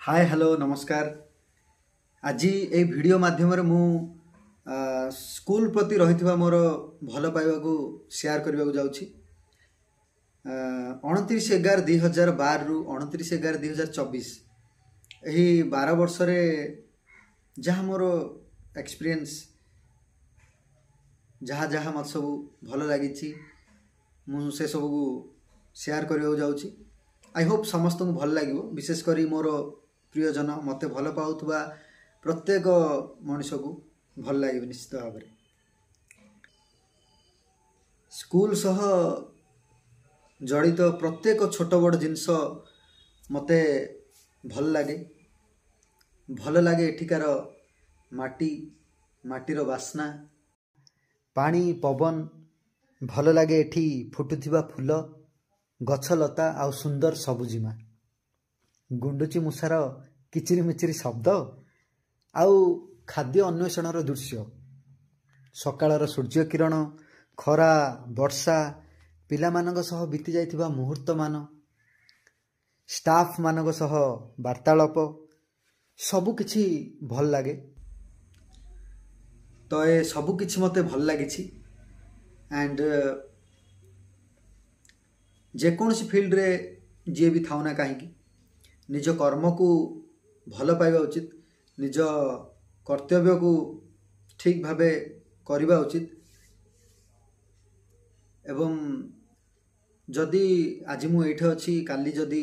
Hi hello नमस्कार। आज ये वीडियो माध्यम मु स्कूल प्रति रही मोर भल पाइबा को शेयर करने को जाऊँगी। 29/11/2012 रु 29/11/2024 यही 12 वर्ष रे जहाँ मोर एक्सपीरियंस जहाँ जहाँ मत सब भल लगी मुझे सब को शेयर करने को जाऊँगी। आई होप समस्त को भल लगे, विशेषकर मोर प्रियजन मत भल पाउथुबा प्रत्येक मनुष्य को भल लगे निश्चित भाव में। स्कूल सह जड़ित प्रत्येक छोट बड़ जिनस मते भल लगे एठिकार माटी माटीर बास्ना पानी पवन भल लगे एठी फुटुथिबा फूल गछलता आउ सुंदर सबुजिमा गुंडुची मूषार किचिरी मिचिरी शब्द आउ खाद्य अन्वेषणर दृश्य सकाळर सूर्य किरण खरा वर्षा पिलामानंग सह बीती जाइथिबा मुहूर्त मान स्टाफ मानंग सह वार्तालाप सबु किछि भल लागे। तो ए सबु किछि मते भल लागिछि एंड जेकोसी फील्ड रे जे भी थाउ ना कहीं निज कर्म को भल पाइबा उचित, निज कर्तव्य को ठीक भावे करबा उचित। एवं जदि आज मु एठे अछि काली जदि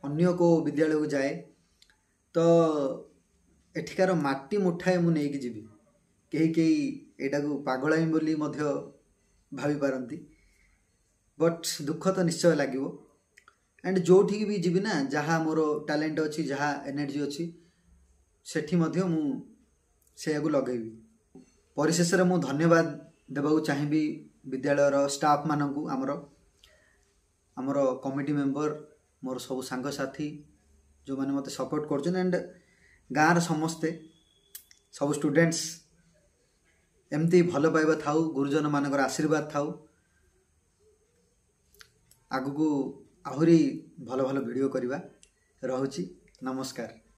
अन्य को विद्यालय को जाए तो एठिकार माटी मुठाए मु नेकी जीवी कहीं एटा को पागलामी बोली मध्य भावी पारंती, बट दुख तो निश्चय लगे। एंड जो ठीक भी जीवी ना जहाँ मोर टैलेंट अच्छी जहाँ एनर्जी अच्छी सेठी मध्य मु से लगेबी। परिशेष रे मु धन्यवाद देबाकू चाहिबी विद्यालयर स्टाफ मानकू आमर कमिटी मेंबर मोर सब सांग साथी जो माने मते सपोर्ट करछन एंड गाँव समस्ते सब स्टूडेंट्स एमती भल पाइबा थाउ, गुरुजन मानकर आशीर्वाद थाउ, आगु को आहुरी भल भल वीडियो करवा। रहुची नमस्कार।